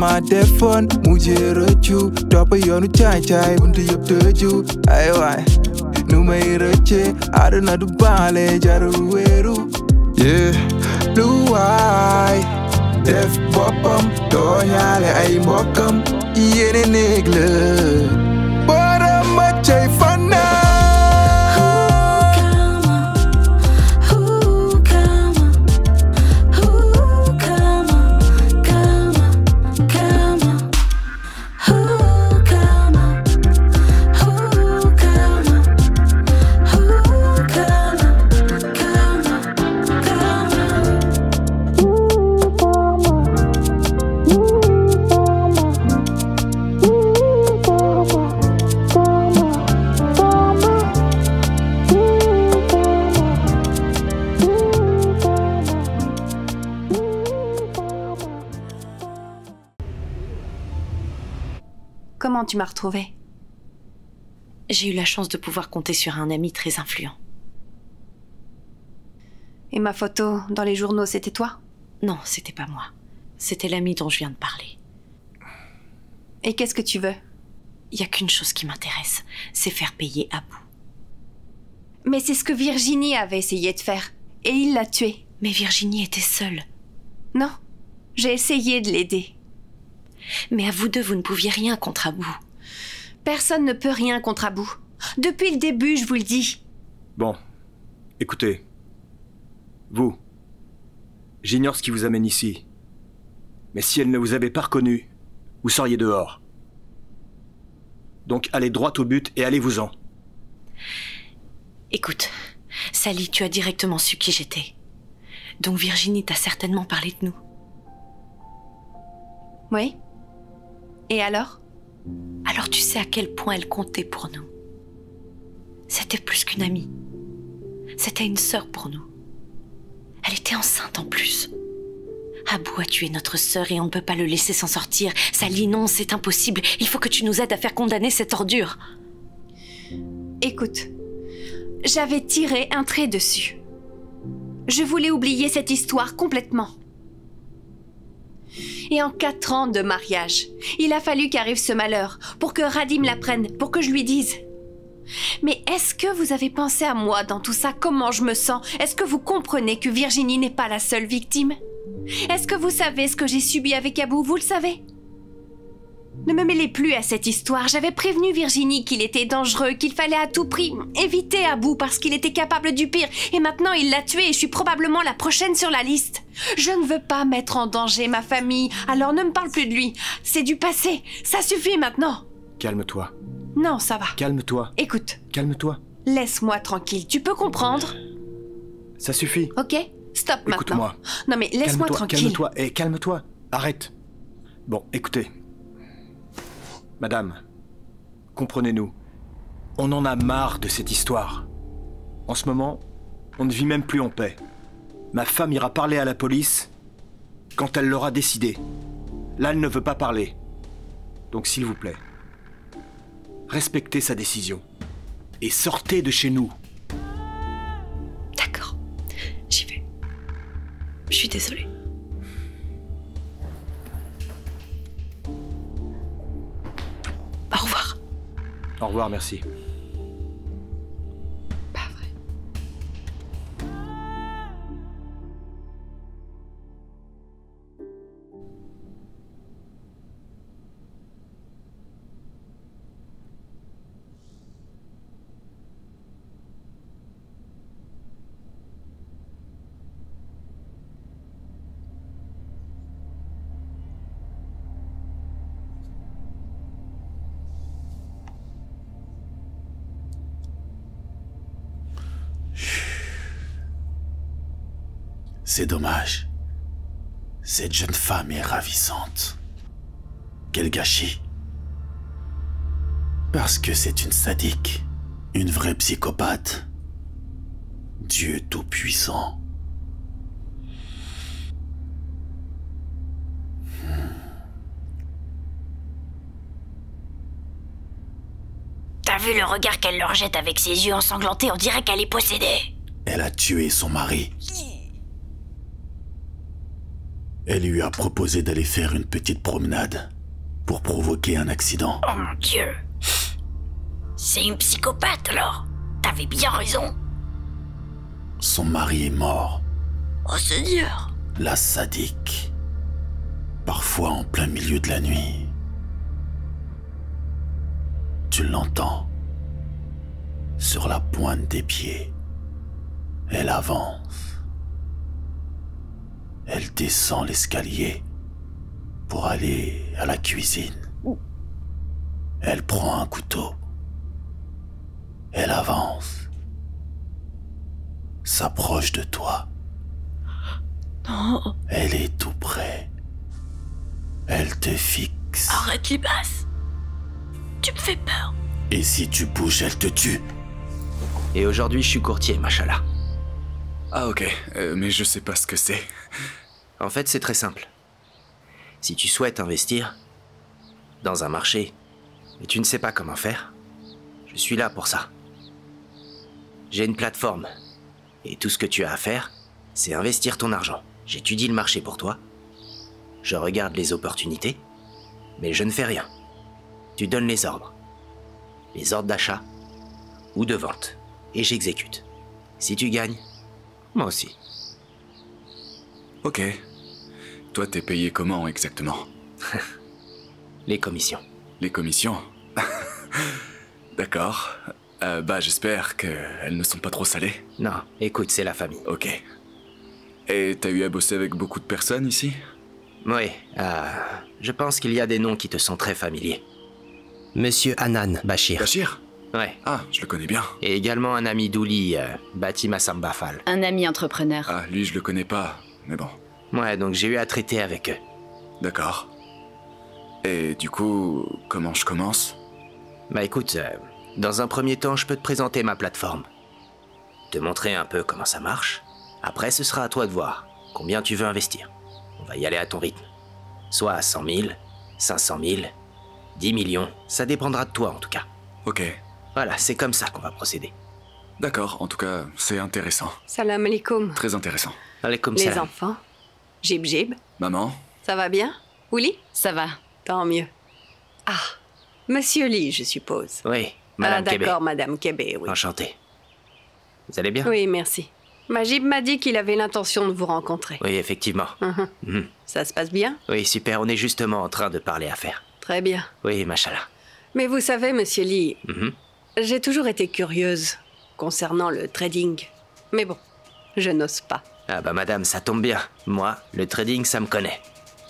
ma defoon mujjee rëccu topp yoonu caay-caay buntu yëpp tëju ay waay nu may rëcce àdduna du baale jarul wéeru lu waay def boppam tooñaale ay mbokkam yéene néeg la borom ma cay fanaan Comment tu m'as retrouvée? J'ai eu la chance de pouvoir compter sur un ami très influent. Et ma photo dans les journaux, c'était toi? Non, c'était pas moi. C'était l'ami dont je viens de parler. Et qu'est-ce que tu veux? Il y a qu'une chose qui m'intéresse, c'est faire payer Abou. Mais c'est ce que Virginie avait essayé de faire. Et il l'a tuée. Mais Virginie était seule. Non, j'ai essayé de l'aider. Mais à vous deux, vous ne pouviez rien contre Abou. Personne ne peut rien contre Abou. Depuis le début, je vous le dis. Bon, écoutez. Vous, j'ignore ce qui vous amène ici. Mais si elle ne vous avait pas reconnu, vous seriez dehors. Donc allez droit au but et allez-vous-en. Écoute, Sally, tu as directement su qui j'étais. Donc Virginie t'a certainement parlé de nous. Oui. Et alors? Alors tu sais à quel point elle comptait pour nous. C'était plus qu'une amie. C'était une sœur pour nous. Elle était enceinte en plus. Abou a tué notre sœur et on ne peut pas le laisser s'en sortir. Sally, non, c'est impossible. Il faut que tu nous aides à faire condamner cette ordure. Écoute, j'avais tiré un trait dessus. Je voulais oublier cette histoire complètement. Et en 4 ans de mariage, il a fallu qu'arrive ce malheur pour que Radim l'apprenne, pour que je lui dise. Mais est-ce que vous avez pensé à moi dans tout ça? Comment je me sens? Est-ce que vous comprenez que Virginie n'est pas la seule victime? Est-ce que vous savez ce que j'ai subi avec Abou? Vous le savez? Ne me mêlez plus à cette histoire. J'avais prévenu Virginie qu'il était dangereux, qu'il fallait à tout prix éviter Abou parce qu'il était capable du pire. Et maintenant, il l'a tué et je suis probablement la prochaine sur la liste. Je ne veux pas mettre en danger ma famille, alors ne me parle plus de lui. C'est du passé. Ça suffit maintenant. Calme-toi. Non, ça va. Calme-toi. Écoute. Calme-toi. Laisse-moi tranquille. Tu peux comprendre? Ça suffit. Ok? Stop maintenant. Écoute-moi. Non mais laisse-moi tranquille. Calme-toi. Et calme-toi. Arrête. Bon, écoutez. Madame, comprenez-nous. On en a marre de cette histoire. En ce moment, on ne vit même plus en paix. Ma femme ira parler à la police quand elle l'aura décidé. Là, elle ne veut pas parler. Donc, s'il vous plaît, respectez sa décision. Et sortez de chez nous. D'accord, j'y vais. Je suis désolée. Au revoir. Au revoir, merci. Pas vrai. C'est dommage. Cette jeune femme est ravissante. Quel gâchis. Parce que c'est une sadique, une vraie psychopathe. Dieu tout-puissant. T'as vu le regard qu'elle leur jette avec ses yeux ensanglantés? On dirait qu'elle est possédée. Elle a tué son mari. Elle lui a proposé d'aller faire une petite promenade pour provoquer un accident. Oh mon Dieu. C'est une psychopathe alors. T'avais bien raison. Son mari est mort. Oh Seigneur. La sadique. Parfois en plein milieu de la nuit. Tu l'entends. Sur la pointe des pieds. Elle avance. Elle descend l'escalier pour aller à la cuisine. Elle prend un couteau. Elle avance. S'approche de toi. Non. Elle est tout près. Elle te fixe. Arrête Libas. Tu me fais peur. Et si tu bouges, elle te tue. Et aujourd'hui, je suis courtier, machallah. Ah ok, mais je sais pas ce que c'est. En fait, c'est très simple. Si tu souhaites investir dans un marché, et tu ne sais pas comment faire, je suis là pour ça. J'ai une plateforme, et tout ce que tu as à faire, c'est investir ton argent. J'étudie le marché pour toi, je regarde les opportunités, mais je ne fais rien. Tu donnes les ordres d'achat ou de vente, et j'exécute. Si tu gagnes, moi aussi. Ok. Toi, t'es payé comment exactement? Les commissions. Les commissions? D'accord. Bah, j'espère qu'elles ne sont pas trop salées. Non, écoute, c'est la famille. Ok. Et t'as eu à bosser avec beaucoup de personnes ici? Oui, je pense qu'il y a des noms qui te sont très familiers. Monsieur Hanan Bachir. Bachir? Ouais. Ah, je le connais bien. Et également un ami d'Ouli, Bati Massambafal. Un ami entrepreneur. Ah, lui, je le connais pas, mais bon. Ouais, donc j'ai eu à traiter avec eux. D'accord. Et du coup, comment je commence? Bah écoute, dans un premier temps, je peux te présenter ma plateforme. Te montrer un peu comment ça marche. Après, ce sera à toi de voir combien tu veux investir. On va y aller à ton rythme. Soit à 100 000, 500 000, 10 millions, ça dépendra de toi en tout cas. Ok. Voilà, c'est comme ça qu'on va procéder. D'accord, en tout cas, c'est intéressant. Salam alaikum. Très intéressant. Allez, comme Les ça. enfants. Jib Jib. Maman? Ça va bien? Ouli? Ça va. Tant mieux. Ah, Monsieur Lee, je suppose. Oui, Madame Kébé. D'accord, Madame Kébé, oui. Enchanté. Vous allez bien? Oui, merci. Majib m'a dit qu'il avait l'intention de vous rencontrer. Oui, effectivement. Mhm. Ça se passe bien? Oui, super, on est justement en train de parler affaires. Très bien. Oui, machallah. Mais vous savez, Monsieur Lee, Mhm. j'ai toujours été curieuse concernant le trading. Mais bon, je n'ose pas. Ah bah madame, ça tombe bien. Moi, le trading, ça me connaît.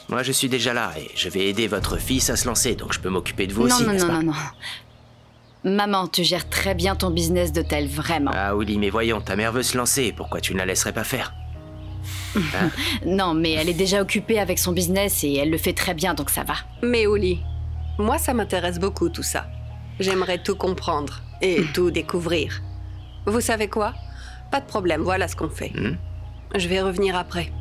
Moi, je suis déjà là et je vais aider votre fils à se lancer, donc je peux m'occuper de vous aussi, n'est-ce pas? Non. Maman, tu gères très bien ton business d'hôtel, vraiment. Ah oui, mais voyons, ta mère veut se lancer, pourquoi tu ne la laisserais pas faire? Non, mais elle est déjà occupée avec son business et elle le fait très bien, donc ça va. Mais Ouli, moi ça m'intéresse beaucoup tout ça. J'aimerais tout comprendre et tout découvrir. Vous savez quoi? Pas de problème, voilà ce qu'on fait. Je vais revenir après.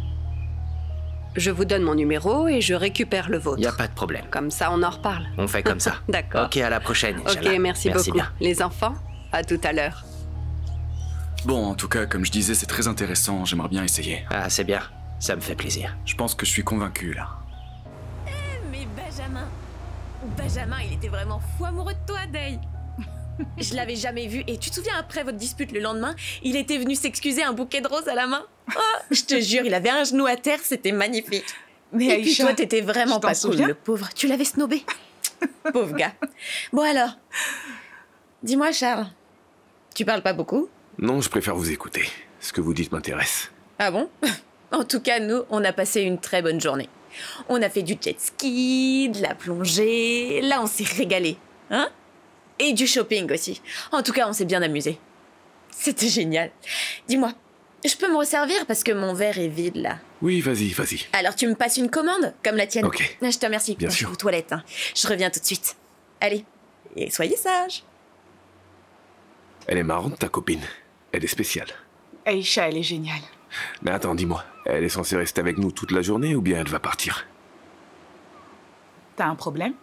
Je vous donne mon numéro et je récupère le vôtre. Y a pas de problème. Comme ça, on en reparle. On fait comme ça. D'accord. Ok, à la prochaine, Ok, Inch'Allah. merci beaucoup. bien. Les enfants, à tout à l'heure. Bon, en tout cas, comme je disais, c'est très intéressant, j'aimerais bien essayer. Ah, c'est bien. Ça me fait plaisir. Je pense que je suis convaincu, là. Mais Benjamin, il était vraiment fou amoureux de toi, Day. Je l'avais jamais vu et tu te souviens après votre dispute le lendemain, il était venu s'excuser un bouquet de roses à la main. Oh, je te jure, il avait un genou à terre, c'était magnifique. Mais et puis Aïcha, toi, t'étais vraiment tu t'en pas cool, souviens le pauvre. Tu l'avais snobé. Pauvre gars. Bon alors, dis-moi Charles, tu parles pas beaucoup? Non, je préfère vous écouter. Ce que vous dites m'intéresse. Ah bon? En tout cas, nous, on a passé une très bonne journée. On a fait du jet ski, de la plongée, là on s'est régalé. Hein? Et du shopping aussi. En tout cas, on s'est bien amusé. C'était génial. Dis-moi, je peux me resservir parce que mon verre est vide là. Oui, vas-y. Alors tu me passes une commande, comme la tienne. Ok. Je te remercie. Bien Je sûr. vais aux toilettes, hein. Je reviens tout de suite. Allez, et soyez sages. Elle est marrante, ta copine. Elle est spéciale. Aïcha, elle est géniale. Mais attends, dis-moi. Elle est censée rester avec nous toute la journée ou bien elle va partir? T'as un problème?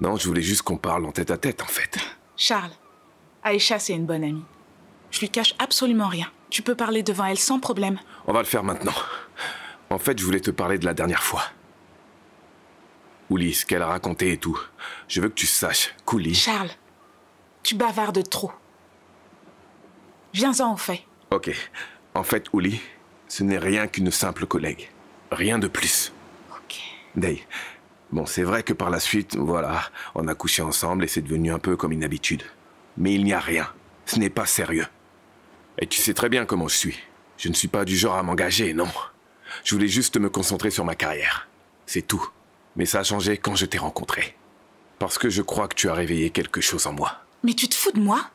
Non, je voulais juste qu'on parle en tête-à-tête, en fait. Charles, Aïcha, c'est une bonne amie. Je lui cache absolument rien. Tu peux parler devant elle sans problème. On va le faire maintenant. En fait, je voulais te parler de la dernière fois. Ouli, ce qu'elle a raconté et tout. Je veux que tu saches qu'Ouli... Charles, tu bavardes trop. Viens-en au fait. Ok. En fait, Ouli, ce n'est rien qu'une simple collègue. Rien de plus. Ok. Day, bon, c'est vrai que par la suite, voilà, on a couché ensemble et c'est devenu un peu comme une habitude. Mais il n'y a rien. Ce n'est pas sérieux. Et tu sais très bien comment je suis. Je ne suis pas du genre à m'engager, non. Je voulais juste me concentrer sur ma carrière. C'est tout. Mais ça a changé quand je t'ai rencontré. Parce que je crois que tu as réveillé quelque chose en moi. Mais tu te fous de moi?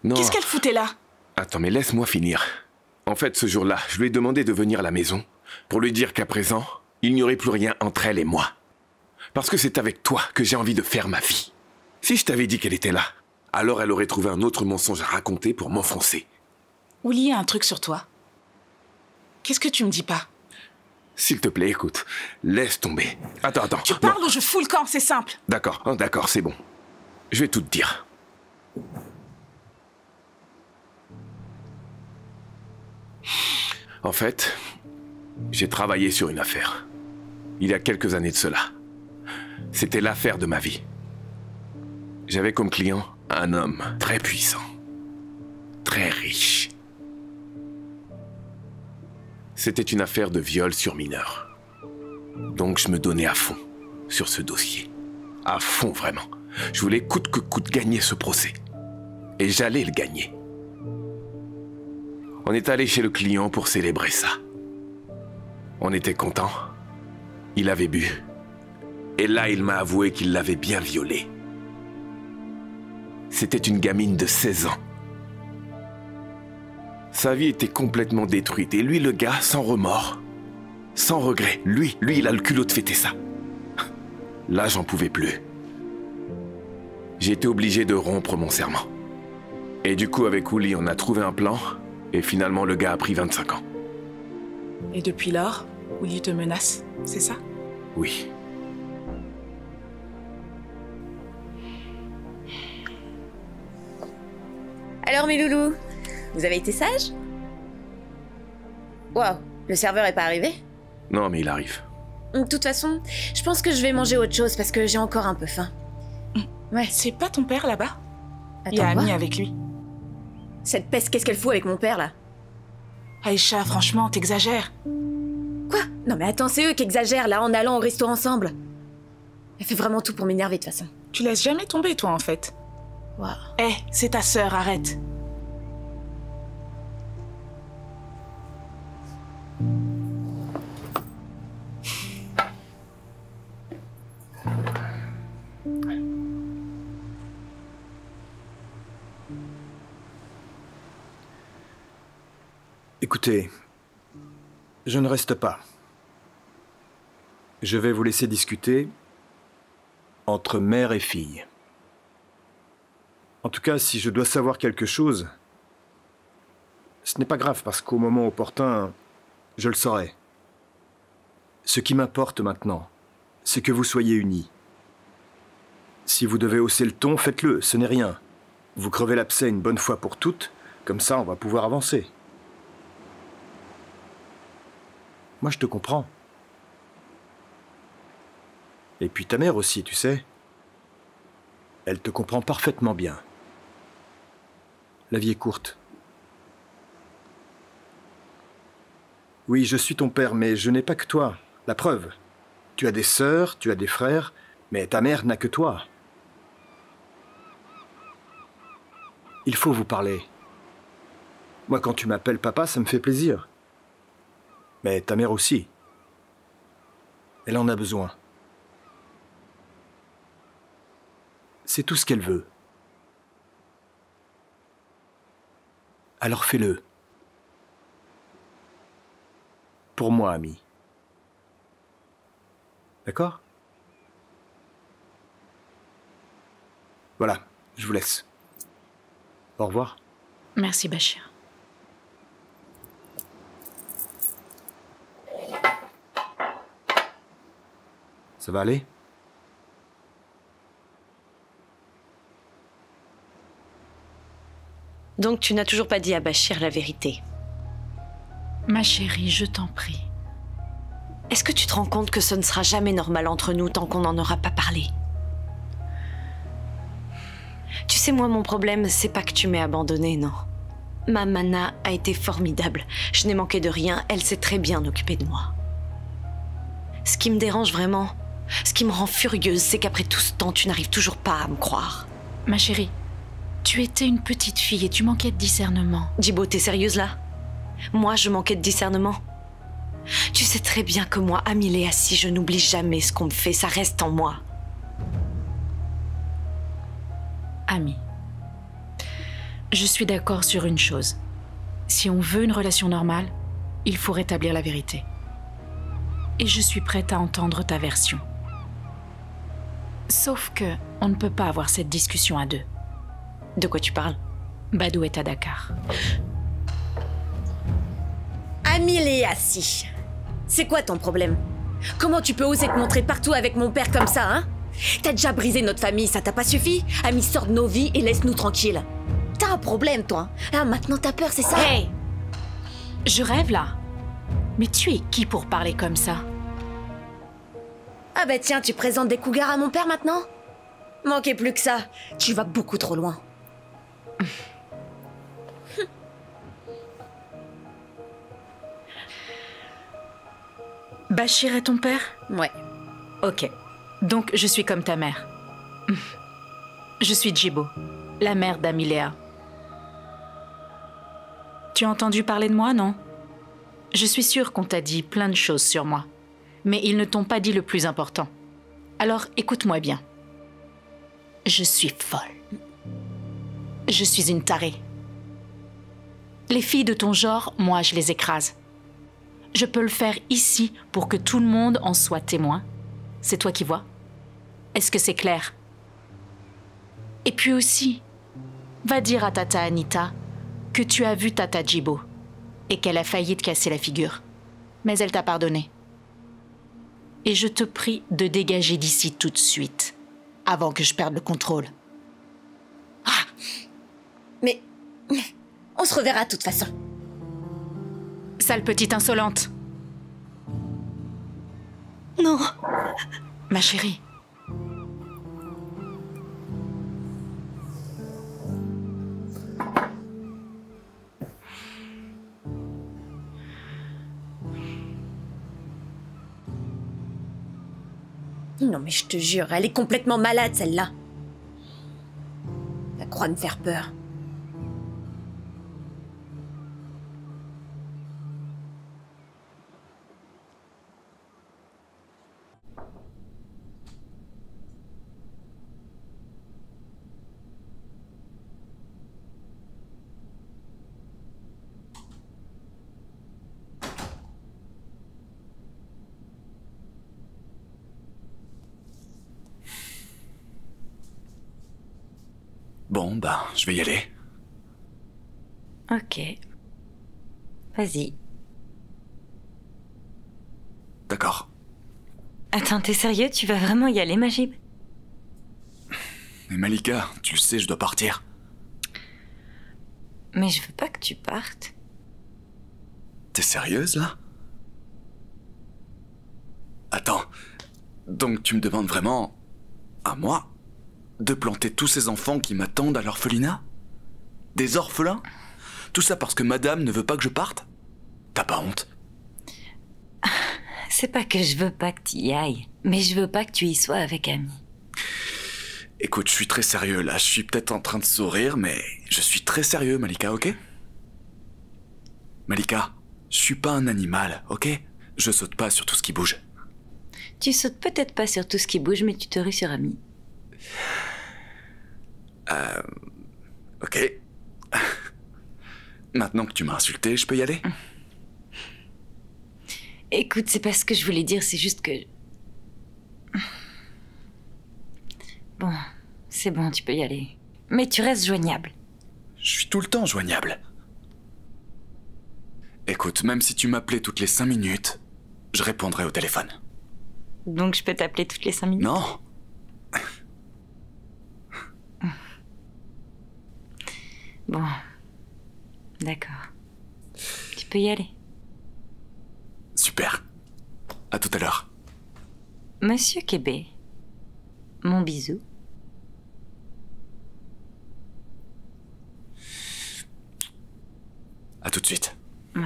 Non. Qu'est-ce qu'elle foutait là? Attends, mais laisse-moi finir. En fait, ce jour-là, je lui ai demandé de venir à la maison pour lui dire qu'à présent, il n'y aurait plus rien entre elle et moi. Parce que c'est avec toi que j'ai envie de faire ma vie. Si je t'avais dit qu'elle était là, alors elle aurait trouvé un autre mensonge à raconter pour m'enfoncer. Ouli a un truc sur toi. Qu'est-ce que tu me dis pas? S'il te plaît, écoute, laisse tomber. Attends. Tu parles ou je fous le camp, c'est simple. D'accord, d'accord, c'est bon. Je vais tout te dire. En fait, j'ai travaillé sur une affaire. Il y a quelques années de cela. C'était l'affaire de ma vie. J'avais comme client un homme très puissant, très riche. C'était une affaire de viol sur mineur. Donc je me donnais à fond sur ce dossier. À fond, vraiment. Je voulais coûte que coûte gagner ce procès. Et j'allais le gagner. On est allé chez le client pour célébrer ça. On était contents. Il avait bu. Et là, il m'a avoué qu'il l'avait bien violée. C'était une gamine de 16 ans. Sa vie était complètement détruite. Et lui, le gars, sans remords, sans regret, lui, il a le culot de fêter ça. Là, j'en pouvais plus. J'ai été obligé de rompre mon serment. Et du coup, avec Ouli, on a trouvé un plan. Et finalement, le gars a pris 25 ans. Et depuis lors, Ouli te menace, c'est ça? Oui. Alors mes loulous, vous avez été sages? Waouh, le serveur est pas arrivé? Non, mais il arrive. De toute façon, je pense que je vais manger autre chose parce que j'ai encore un peu faim. Ouais. C'est pas ton père là-bas? Attends, Il y a quoi? Ami avec lui. Cette peste, qu'est-ce qu'elle fout avec mon père là? Aïcha, franchement, t'exagères. Quoi? Non mais attends, c'est eux qui exagèrent là en allant au resto ensemble. Elle fait vraiment tout pour m'énerver de toute façon. Tu laisses jamais tomber toi en fait. Waouh. Eh, c'est ta sœur, arrête. Écoutez, je ne reste pas. Je vais vous laisser discuter entre mère et fille. En tout cas, si je dois savoir quelque chose, ce n'est pas grave parce qu'au moment opportun, je le saurai. Ce qui m'importe maintenant, c'est que vous soyez unis. Si vous devez hausser le ton, faites-le, ce n'est rien. Vous crevez l'abcès une bonne fois pour toutes, comme ça on va pouvoir avancer. Moi, je te comprends. Et puis ta mère aussi, tu sais. Elle te comprend parfaitement bien. La vie est courte. Oui, je suis ton père, mais je n'ai pas que toi. La preuve. Tu as des sœurs, tu as des frères, mais ta mère n'a que toi. Il faut vous parler. Moi, quand tu m'appelles papa, ça me fait plaisir. Mais ta mère aussi. Elle en a besoin. C'est tout ce qu'elle veut. Alors fais-le. Pour moi, ami. D'accord? Voilà, je vous laisse. Au revoir. Merci, Bachir. Ça va aller? Donc tu n'as toujours pas dit à Bachir la vérité? Ma chérie, je t'en prie. Est-ce que tu te rends compte que ce ne sera jamais normal entre nous tant qu'on n'en aura pas parlé? Tu sais, moi, mon problème, c'est pas que tu m'aies abandonnée, non. Ma Mana a été formidable. Je n'ai manqué de rien, elle s'est très bien occupée de moi. Ce qui me dérange vraiment, ce qui me rend furieuse, c'est qu'après tout ce temps, tu n'arrives toujours pas à me croire. Ma chérie, tu étais une petite fille et tu manquais de discernement. Djibo, t'es sérieuse là? Moi, je manquais de discernement. Tu sais très bien que moi, Amiléa, si je n'oublie jamais ce qu'on me fait, ça reste en moi. Ami, je suis d'accord sur une chose. Si on veut une relation normale, il faut rétablir la vérité. Et je suis prête à entendre ta version. Sauf que on ne peut pas avoir cette discussion à deux. De quoi tu parles? Badou est à Dakar. Amiléa, si. C'est quoi ton problème? Comment tu peux oser te montrer partout avec mon père comme ça, hein? T'as déjà brisé notre famille, ça t'a pas suffi? Ami, sors de nos vies et laisse-nous tranquilles. T'as un problème, toi. Ah, maintenant t'as peur, c'est ça? Hey! Je rêve, là. Mais tu es qui pour parler comme ça? Ah bah tiens, tu présentes des cougars à mon père maintenant? Manquez plus que ça. Tu vas beaucoup trop loin. Bachir est ton père? Ouais. Ok. Donc, je suis comme ta mère. Je suis Djibo, la mère d'Amiléa. Tu as entendu parler de moi, non? Je suis sûre qu'on t'a dit plein de choses sur moi. Mais ils ne t'ont pas dit le plus important. Alors, écoute-moi bien. Je suis folle. Je suis une tarée. Les filles de ton genre, moi, je les écrase. Je peux le faire ici pour que tout le monde en soit témoin. C'est toi qui vois. Est-ce que c'est clair? Et puis aussi, va dire à Tata Anita que tu as vu Tata Djibo et qu'elle a failli te casser la figure. Mais elle t'a pardonné. Et je te prie de dégager d'ici tout de suite, avant que je perde le contrôle. Ah! Mais on se reverra de toute façon. Sale petite insolente. Non. Ma chérie. Non mais je te jure, elle est complètement malade celle-là. Elle croit me faire peur. Bon, bah, je vais y aller. Ok. Vas-y. D'accord. Attends, t'es sérieux? Tu vas vraiment y aller, Majib? Mais Malika, tu sais, je dois partir. Mais je veux pas que tu partes. T'es sérieuse, là? Attends. Donc tu me demandes vraiment, à moi, de planter tous ces enfants qui m'attendent à l'orphelinat? Des orphelins? Tout ça parce que madame ne veut pas que je parte? T'as pas honte? C'est pas que je veux pas que tu y ailles, mais je veux pas que tu y sois avec Ami. Écoute, je suis très sérieux là, je suis peut-être en train de sourire, mais je suis très sérieux, Malika, ok? Malika, je suis pas un animal, ok? Je saute pas sur tout ce qui bouge. Tu sautes peut-être pas sur tout ce qui bouge, mais tu te rues sur Ami. Ok. Maintenant que tu m'as insulté, je peux y aller? Écoute, c'est pas ce que je voulais dire, c'est juste que... Bon, c'est bon, tu peux y aller. Mais tu restes joignable. Je suis tout le temps joignable. Écoute, même si tu m'appelais toutes les 5 minutes, je répondrai au téléphone. Donc je peux t'appeler toutes les 5 minutes? Non. Bon. D'accord. Tu peux y aller. Super. À tout à l'heure. Monsieur Québec, mon bisou. À tout de suite. Ouais.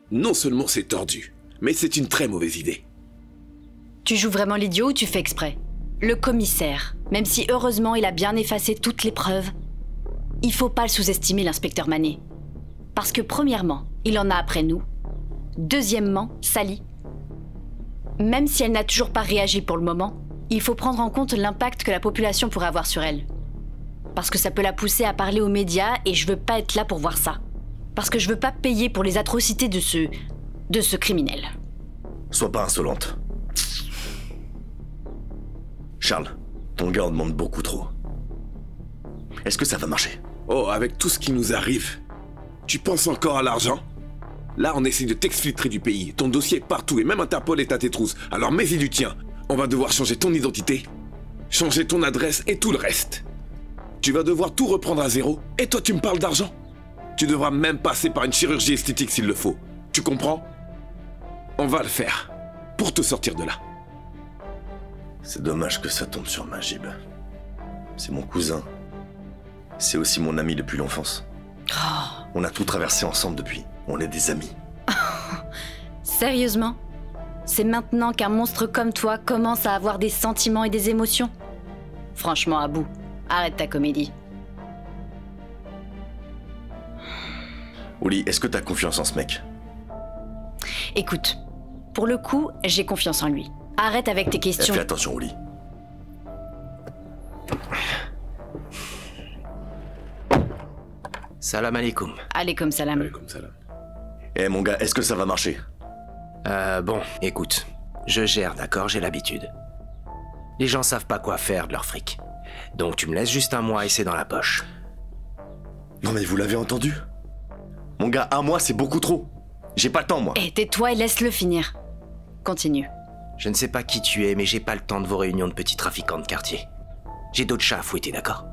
Non seulement c'est tordu, mais c'est une très mauvaise idée. Tu joues vraiment l'idiot ou tu fais exprès? Le commissaire, même si heureusement il a bien effacé toutes les preuves, il faut pas le sous-estimer, l'inspecteur Manet. Parce que premièrement, il en a après nous. Deuxièmement, Sally. Même si elle n'a toujours pas réagi pour le moment, il faut prendre en compte l'impact que la population pourrait avoir sur elle. Parce que ça peut la pousser à parler aux médias et je veux pas être là pour voir ça. Parce que je veux pas payer pour les atrocités de ce criminel. Sois pas insolente. Charles, ton gars en demande beaucoup trop. Est-ce que ça va marcher? Oh, avec tout ce qui nous arrive, tu penses encore à l'argent? Là, on essaie de t'exfiltrer du pays. Ton dossier est partout et même Interpol est à tes trousses. Alors mets-y du tien. On va devoir changer ton identité, changer ton adresse et tout le reste. Tu vas devoir tout reprendre à zéro. Et toi, tu me parles d'argent? Tu devras même passer par une chirurgie esthétique s'il le faut. Tu comprends? On va le faire. Pour te sortir de là. C'est dommage que ça tombe sur Majib. C'est mon cousin. C'est aussi mon ami depuis l'enfance. On a tout traversé ensemble depuis. On est des amis. Sérieusement? C'est maintenant qu'un monstre comme toi commence à avoir des sentiments et des émotions? Franchement, Abou, arrête ta comédie. Oli, est-ce que t'as confiance en ce mec? Écoute, pour le coup, j'ai confiance en lui. Arrête avec tes questions. Fais attention, Oli. Salam alaikum. Alaikum salam. Alaikum salam. Eh mon gars, est-ce que ça va marcher? Bon, écoute. Je gère, d'accord, j'ai l'habitude. Les gens savent pas quoi faire de leur fric. Donc tu me laisses juste un mois et c'est dans la poche. Non mais vous l'avez entendu? Mon gars, un mois c'est beaucoup trop. J'ai pas le temps, moi. Eh, tais-toi et laisse-le finir. Continue. Je ne sais pas qui tu es, mais j'ai pas le temps de vos réunions de petits trafiquants de quartier. J'ai d'autres chats à fouetter, d'accord?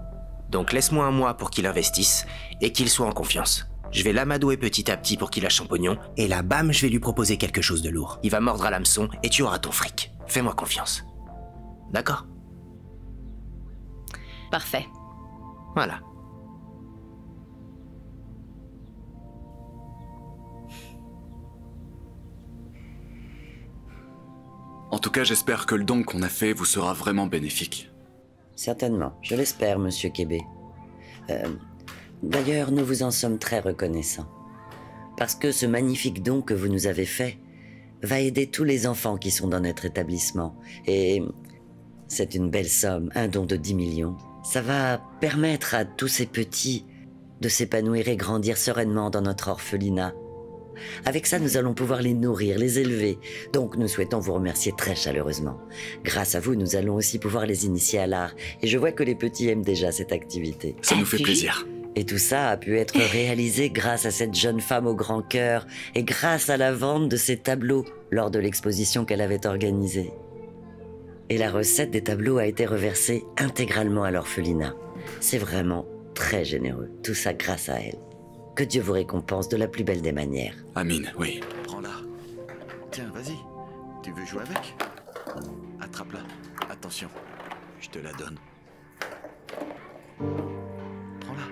Donc laisse-moi un mois pour qu'il investisse et qu'il soit en confiance. Je vais l'amadouer petit à petit pour qu'il lâche son pognon, et là, bam, je vais lui proposer quelque chose de lourd. Il va mordre à l'hameçon et tu auras ton fric. Fais-moi confiance. D'accord? Parfait. Voilà. En tout cas, j'espère que le don qu'on a fait vous sera vraiment bénéfique. Certainement, je l'espère, monsieur Québec. D'ailleurs, nous vous en sommes très reconnaissants. Parce que ce magnifique don que vous nous avez fait va aider tous les enfants qui sont dans notre établissement. Et c'est une belle somme, un don de 10 millions. Ça va permettre à tous ces petits de s'épanouir et grandir sereinement dans notre orphelinat. Avec ça, nous allons pouvoir les nourrir, les élever. Donc, nous souhaitons vous remercier très chaleureusement. Grâce à vous, nous allons aussi pouvoir les initier à l'art. Et je vois que les petits aiment déjà cette activité. Ça nous fait plaisir. Et tout ça a pu être réalisé grâce à cette jeune femme au grand cœur et grâce à la vente de ses tableaux lors de l'exposition qu'elle avait organisée. Et la recette des tableaux a été reversée intégralement à l'orphelinat. C'est vraiment très généreux. Tout ça grâce à elle. Que Dieu vous récompense de la plus belle des manières. Amine, oui. Prends-la. Tiens, vas-y. Tu veux jouer avec? Attrape-la. Attention. Je te la donne. Prends-la.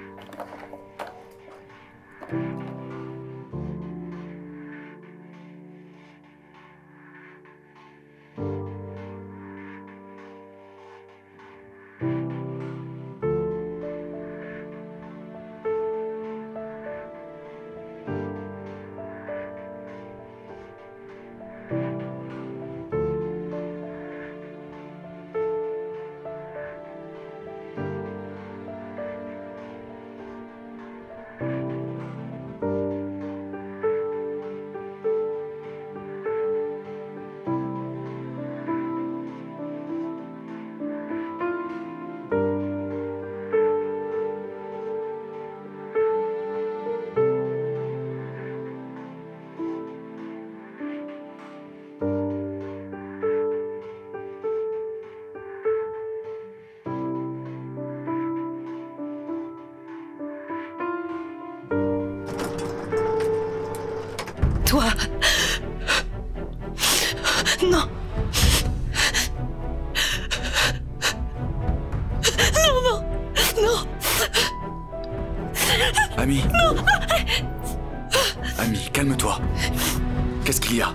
Ami. Non. Ami, calme-toi. Qu'est-ce qu'il y a?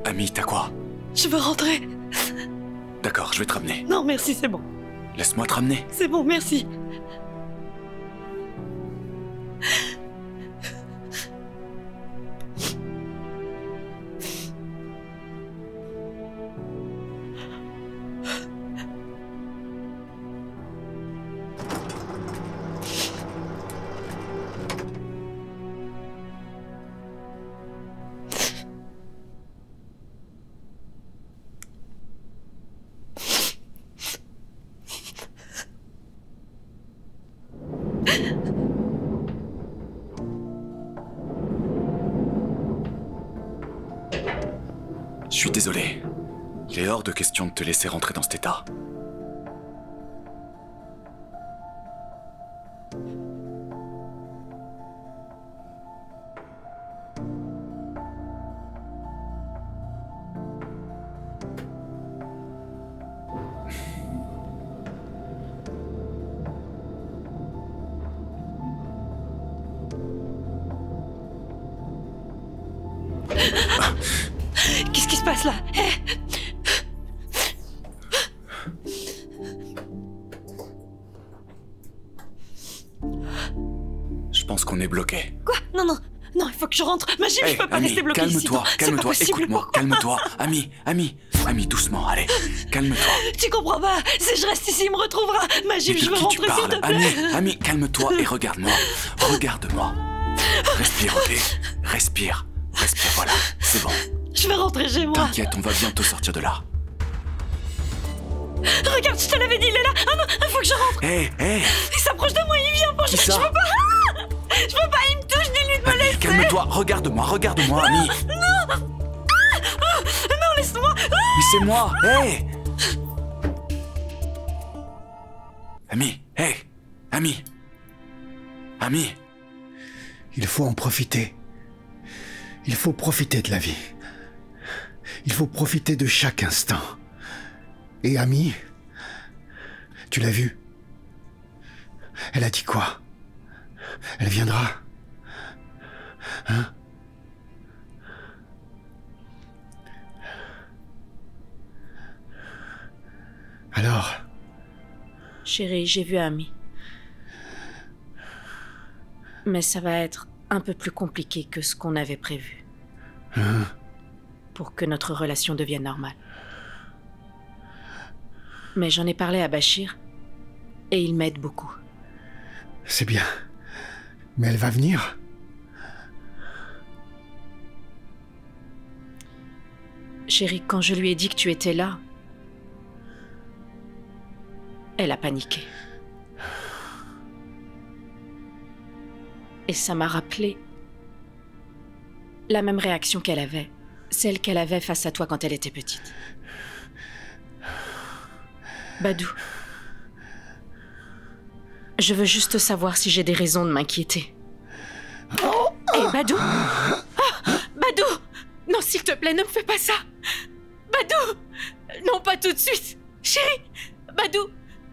Ami, t'as quoi? Je veux rentrer. D'accord, je vais te ramener. Non, merci, c'est bon. Laisse-moi te ramener. C'est bon, merci. Je suis désolé. Il est hors de question de te laisser rentrer dans cet état. Qu'est-ce qui se passe là? Je pense qu'on est bloqué. Quoi? Non, non, non, il faut que je rentre. Magib, je peux pas rester bloqué ici. Calme-toi, écoute-moi, calme-toi. Ami, doucement, allez, calme-toi. Tu comprends pas? Si je reste ici, il me retrouvera. Magib, je veux rentrer, s'il te plaît. Ami, calme-toi et regarde-moi. Regarde-moi. Respire, ok? Respire, voilà, c'est bon. Je vais rentrer chez moi. T'inquiète, on va bientôt sortir de là. Regarde, je te l'avais dit, il est là. Ah non, il faut que je rentre. Hé. Il s'approche de moi, il vient. Bon, Qui ça? Je peux pas. Je peux pas, il me touche, dis-lui de me laisser. Calme-toi, regarde-moi, Ami. Non. Non, laisse-moi. Mais c'est moi, hé. Ami. Il faut en profiter. Il faut profiter de la vie. Il faut profiter de chaque instant. Et Ami, tu l'as vue? Elle a dit quoi? Elle viendra? Hein? Alors? Chérie, j'ai vu Ami. Mais ça va être un peu plus compliqué que ce qu'on avait prévu. Hein? Pour que notre relation devienne normale. Mais j'en ai parlé à Bachir, et il m'aide beaucoup. C'est bien. Mais elle va venir? Chérie, quand je lui ai dit que tu étais là, elle a paniqué. Et ça m'a rappelé la même réaction qu'elle avait, celle qu'elle avait face à toi quand elle était petite. Badou, je veux juste savoir si j'ai des raisons de m'inquiéter. Hé, Badou! Ah, Badou! Non, s'il te plaît, ne me fais pas ça! Badou! Non, pas tout de suite! Chérie! Badou!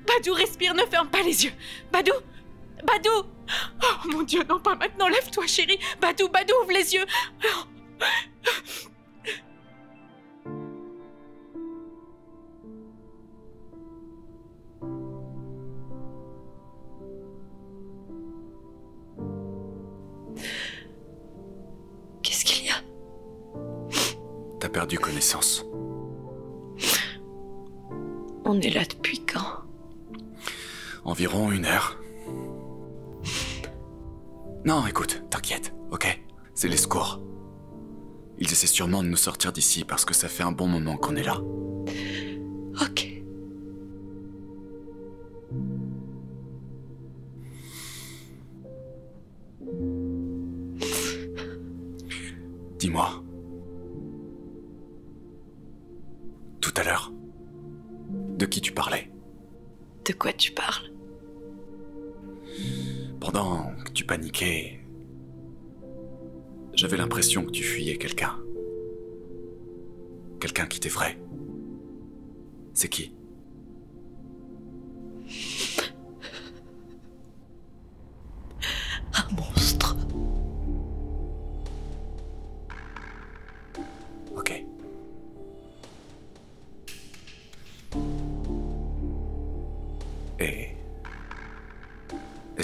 Badou, respire, ne ferme pas les yeux! Badou! Badou! Oh mon Dieu, non, pas maintenant, lève-toi, chérie! Badou, ouvre les yeux! Qu'est-ce qu'il y a? T'as perdu connaissance. On est là depuis quand? Environ 1 heure. Non, écoute, t'inquiète, ok? C'est les secours. Ils essaient sûrement de nous sortir d'ici parce que ça fait un bon moment qu'on est là. Ok. Dis-moi. Tout à l'heure, de qui tu parlais? De quoi tu parles? Pendant que tu paniquais, j'avais l'impression que tu fuyais quelqu'un. Quelqu'un qui t'effraie. C'est qui?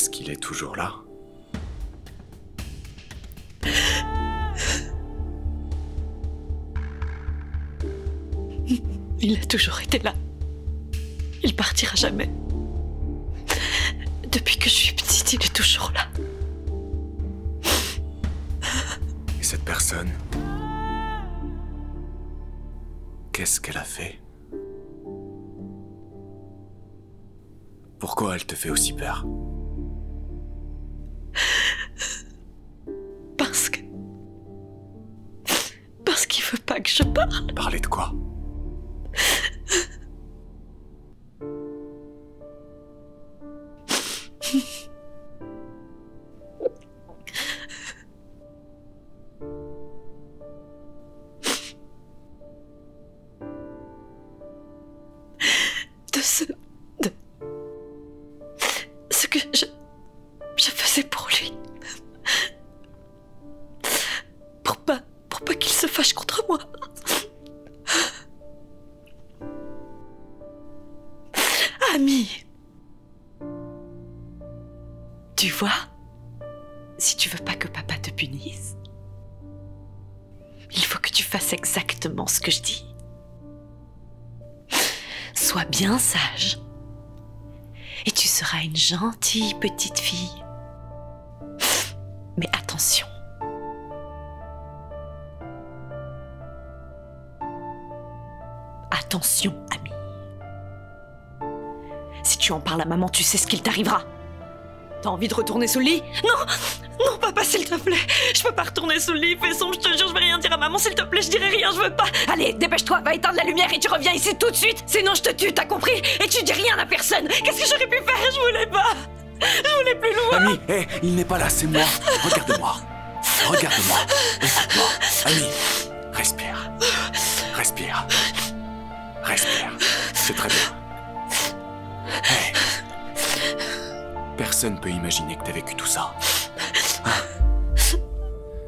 Est-ce qu'il est toujours là? Il a toujours été là. Il partira jamais. Depuis que je suis petite, il est toujours là. Et cette personne, qu'est-ce qu'elle a fait? Pourquoi elle te fait aussi peur? Parce qu'il veut pas que je parle. Parler de quoi? De ce que je faisais pour lui. Pour pas qu'il se fâche contre moi. Ami. Tu vois, si tu veux pas que papa te punisse, il faut que tu fasses exactement ce que je dis. Sois bien sage. Et tu seras une gentille petite fille. Mais attention. Attention, ami. Si tu en parles à maman, tu sais ce qu'il t'arrivera. T'as envie de retourner sous le lit? Non, papa, s'il te plaît. Je peux pas retourner sous le lit. Fais sombre, je te jure, je vais rien dire à maman. S'il te plaît, je dirai rien, je veux pas. Allez, dépêche-toi, va éteindre la lumière et tu reviens ici tout de suite. Sinon, je te tue, t'as compris? Et tu dis rien à personne. Qu'est-ce que j'aurais pu faire? Je voulais pas. Je voulais plus loin. Ami, hé, il n'est pas là, c'est moi. Regarde-moi. Regarde-moi. Écoute-moi. Ami, respire. Respire. Respire. C'est très bien. Hé. Personne peut imaginer que t'as vécu tout ça.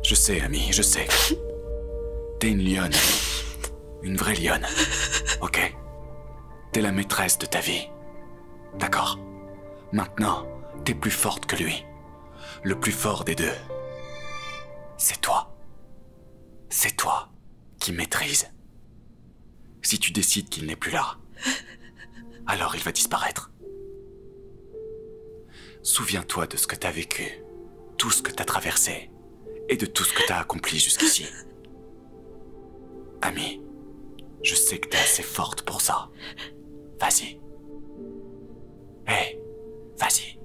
Je sais, Ami, je sais. T'es une lionne, Ami. Une vraie lionne. Ok? T'es la maîtresse de ta vie. D'accord? Maintenant, t'es plus forte que lui. Le plus fort des deux. C'est toi. C'est toi qui maîtrise. Si tu décides qu'il n'est plus là, alors il va disparaître. Souviens-toi de ce que t'as vécu, tout ce que t'as traversé, et de tout ce que t'as accompli jusqu'ici. Ami, je sais que t'es assez forte pour ça. Vas-y. Hé, vas-y.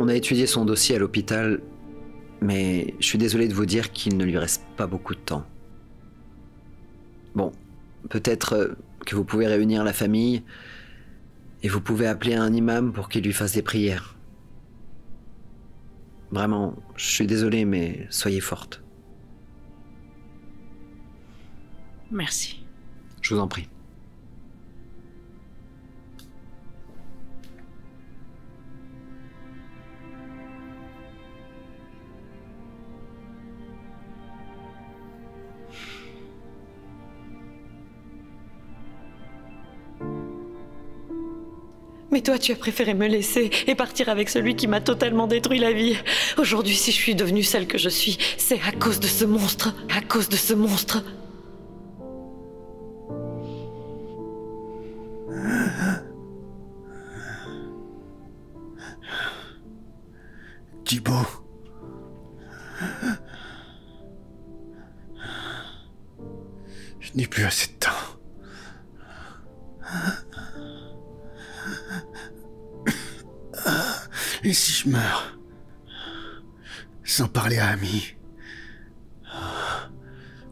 On a étudié son dossier à l'hôpital, mais je suis désolé de vous dire qu'il ne lui reste pas beaucoup de temps. Bon, peut-être que vous pouvez réunir la famille et vous pouvez appeler un imam pour qu'il lui fasse des prières. Vraiment, je suis désolé, mais soyez forte. Merci. Je vous en prie. Mais toi, tu as préféré me laisser et partir avec celui qui m'a totalement détruit la vie. Aujourd'hui, si je suis devenue celle que je suis, c'est à cause de ce monstre. À cause de ce monstre. Thibaut. Je n'ai plus assez de temps. Et si je meurs sans parler à Ami,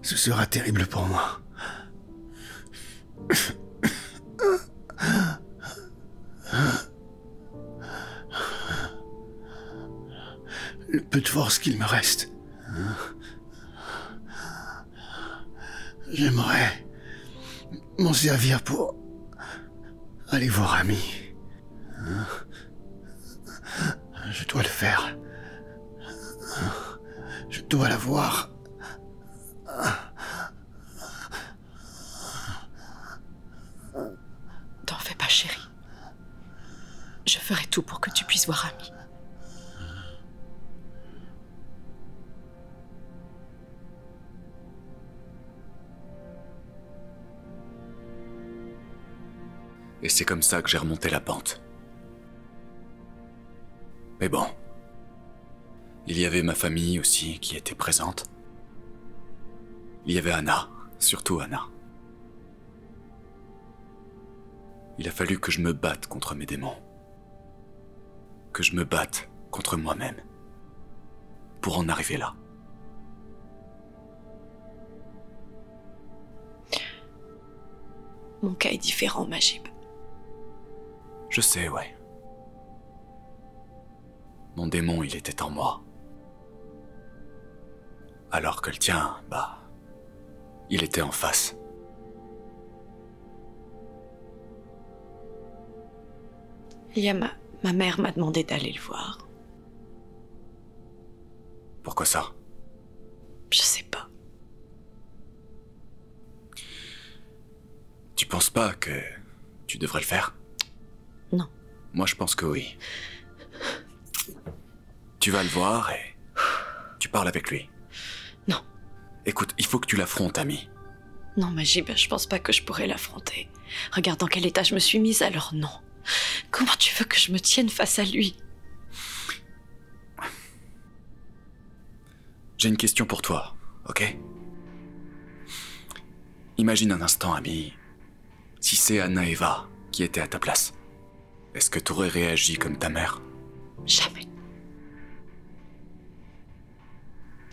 ce sera terrible pour moi. peu de force qu'il me reste. J'aimerais m'en servir pour aller voir Ami. Je dois le faire. Je dois la voir. T'en fais pas, chérie. Je ferai tout pour que tu puisses voir Ami. Et c'est comme ça que j'ai remonté la pente. Mais bon, il y avait ma famille aussi qui était présente. Il y avait Anna, surtout Anna. Il a fallu que je me batte contre mes démons. Que je me batte contre moi-même. Pour en arriver là. Mon cas est différent, Majib. Je sais, ouais. Mon démon, il était en moi. Alors que le tien, bah... il était en face. Il y a ma mère m'a demandé d'aller le voir. Pourquoi ça? Je sais pas. Tu penses pas que tu devrais le faire? Non. Moi, je pense que oui. Tu vas le voir et tu parles avec lui. Non. Écoute, il faut que tu l'affrontes, Ami. Non, Majib, je pense pas que je pourrais l'affronter. Regarde dans quel état je me suis mise, alors non. Comment tu veux que je me tienne face à lui? J'ai une question pour toi, ok? Imagine un instant, Ami, si c'est Anna Eva qui était à ta place. Est-ce que t'aurais réagi comme ta mère? Jamais.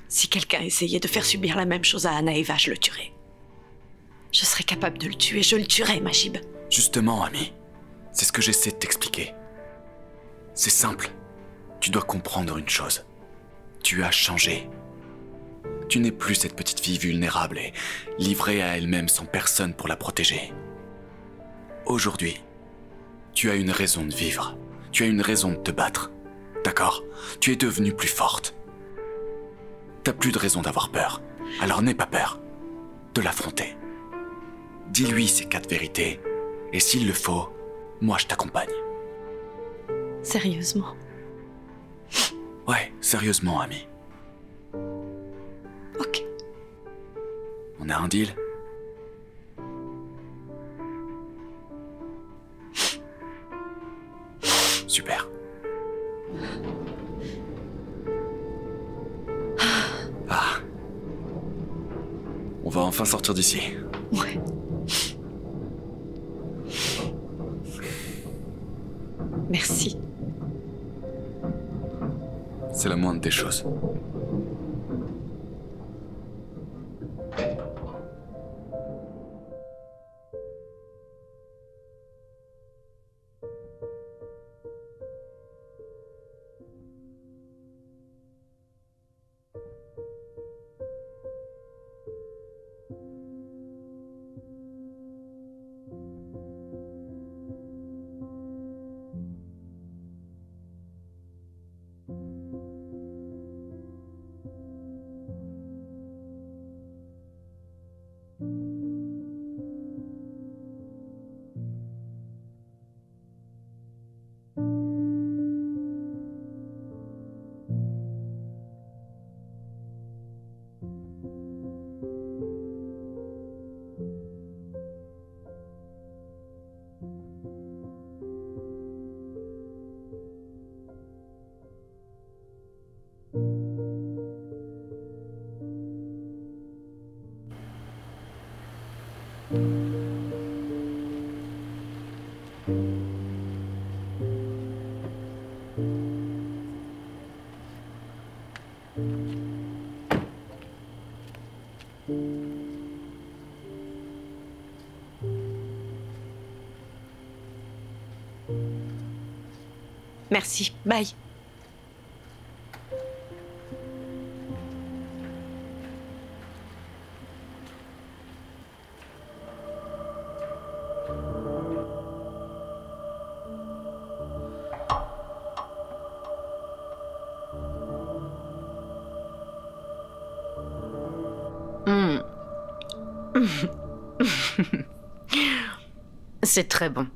Si quelqu'un essayait de faire subir la même chose à Anna Eva, je le tuerais. Je serais capable de le tuer, je le tuerais, Majib. Justement, Ami, c'est ce que j'essaie de t'expliquer. C'est simple. Tu dois comprendre une chose. Tu as changé. Tu n'es plus cette petite fille vulnérable et livrée à elle-même sans personne pour la protéger. Aujourd'hui, tu as une raison de vivre. Tu as une raison de te battre. D'accord? Tu es devenue plus forte. T'as plus de raison d'avoir peur. Alors n'aie pas peur de l'affronter. Dis-lui ces 4 vérités. Et s'il le faut, moi je t'accompagne. Sérieusement? Ouais, sérieusement, Ami. Ok. On a un deal? Super. Ah. On va enfin sortir d'ici. Ouais. Merci. C'est la moindre des choses. Merci, bye. C'est très bon.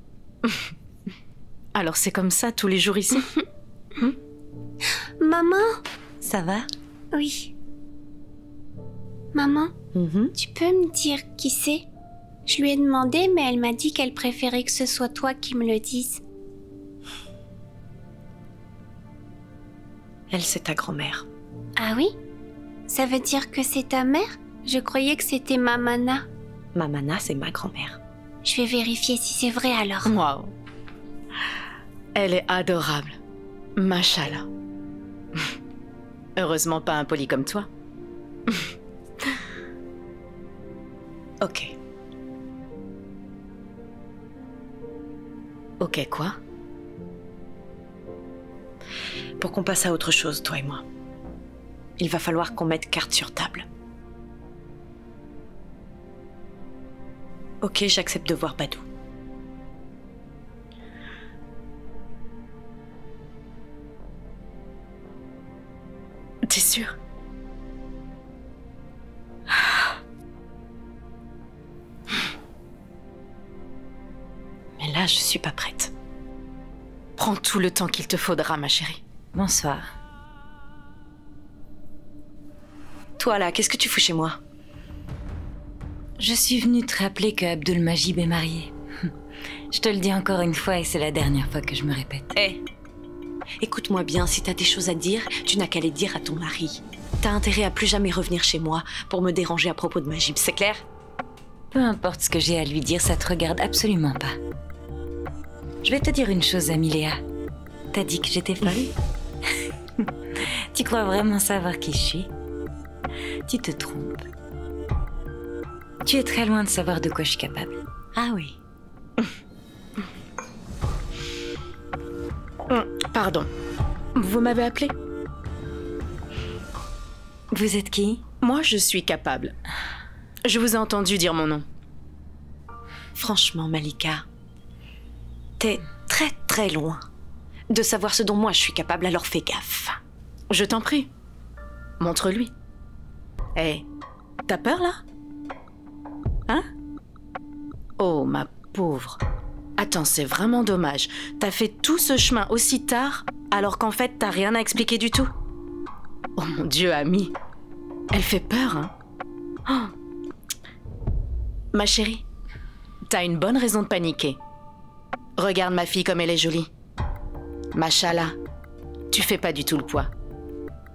Alors c'est comme ça tous les jours ici? Maman? Ça va? Oui. Maman, tu peux me dire qui c'est? Je lui ai demandé, mais elle m'a dit qu'elle préférait que ce soit toi qui me le dise. Elle, c'est ta grand-mère. Ah oui? Ça veut dire que c'est ta mère? Je croyais que c'était Mamana. Mamana, c'est ma grand-mère. Je vais vérifier si c'est vrai alors. Waouh. Elle est adorable. Machallah. Heureusement pas impoli comme toi. Ok. Ok, quoi? Pour qu'on passe à autre chose, toi et moi, il va falloir qu'on mette carte sur table. Ok, j'accepte de voir Badou. T'es sûr? Mais là, je suis pas prête. Prends tout le temps qu'il te faudra, ma chérie. Bonsoir. Toi là, qu'est-ce que tu fous chez moi? Je suis venue te rappeler que Abdul Majib est marié. Je te le dis encore une fois et c'est la dernière fois que je me répète. Hé, écoute-moi bien, si t'as des choses à dire, tu n'as qu'à les dire à ton mari. T'as intérêt à plus jamais revenir chez moi pour me déranger à propos de Majib, c'est clair? Peu importe ce que j'ai à lui dire, ça te regarde absolument pas. Je vais te dire une chose, amie Léa. T'as dit que j'étais folle? Tu crois vraiment savoir qui je suis? Tu te trompes. Tu es très loin de savoir de quoi je suis capable. Ah oui. Pardon. Vous m'avez appelé? Vous êtes qui? Moi, je suis capable. Je vous ai entendu dire mon nom. Franchement, Malika, t'es très très loin de savoir ce dont moi je suis capable, alors fais gaffe. Je t'en prie. Montre-lui. Hé, t'as peur là? Hein? Oh, ma pauvre. Attends, c'est vraiment dommage. T'as fait tout ce chemin aussi tard, alors qu'en fait, t'as rien à expliquer du tout. Oh mon Dieu, Ami. Elle fait peur, hein? Oh. Ma chérie, t'as une bonne raison de paniquer. Regarde ma fille comme elle est jolie. Machallah, tu fais pas du tout le poids.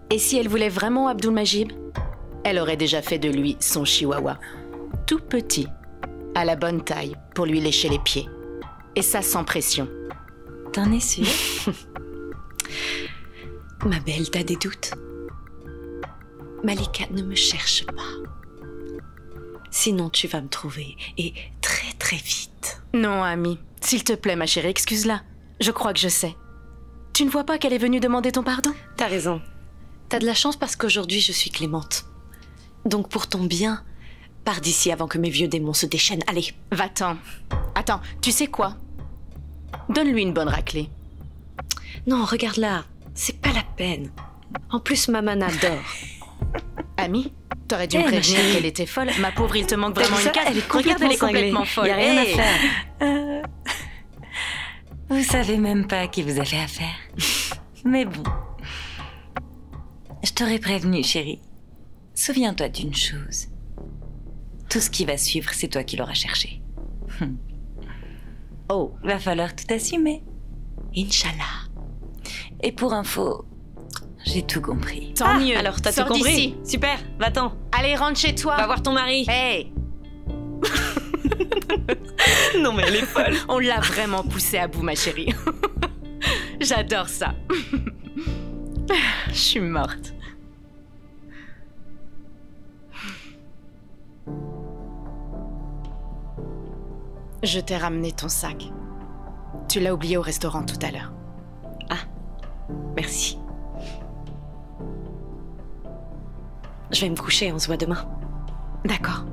Et si elle voulait vraiment Abdul Majib, elle aurait déjà fait de lui son chihuahua. Tout petit, à la bonne taille pour lui lécher les pieds. Et ça sans pression. T'en es sûre? Ma belle, t'as des doutes? Malika, ne me cherche pas. Sinon, tu vas me trouver, et très très vite. Non, Ami, s'il te plaît, ma chérie, excuse-la. Je crois que je sais. Tu ne vois pas qu'elle est venue demander ton pardon? T'as raison. T'as de la chance parce qu'aujourd'hui, je suis clémente. Donc pour ton bien, pars d'ici avant que mes vieux démons se déchaînent. Allez. Va-t'en. Attends, tu sais quoi? Donne-lui une bonne raclée. Non, regarde là. C'est pas la peine. En plus, Mamana dort. Ami, t'aurais dû me prévenir qu'elle était folle. Ma pauvre, il te manque vraiment une case. Regarde, elle est complètement folle. Y a rien à faire. Vous savez même pas à qui vous avez affaire. Mais bon. Je t'aurais prévenu, chérie. Souviens-toi d'une chose. Tout ce qui va suivre, c'est toi qui l'auras cherché. Oh, va falloir tout assumer. Inch'Allah. Et pour info, j'ai tout compris. Tant mieux. Alors, t'as tout Sors compris? d'ici. Super, va-t'en. Allez, rentre chez toi. Va voir ton mari. Hey. Non mais elle est folle. On l'a vraiment poussée à bout, ma chérie. J'adore ça. Je suis morte. Je t'ai ramené ton sac. Tu l'as oublié au restaurant tout à l'heure. Ah, merci. Je vais me coucher, on se voit demain. D'accord.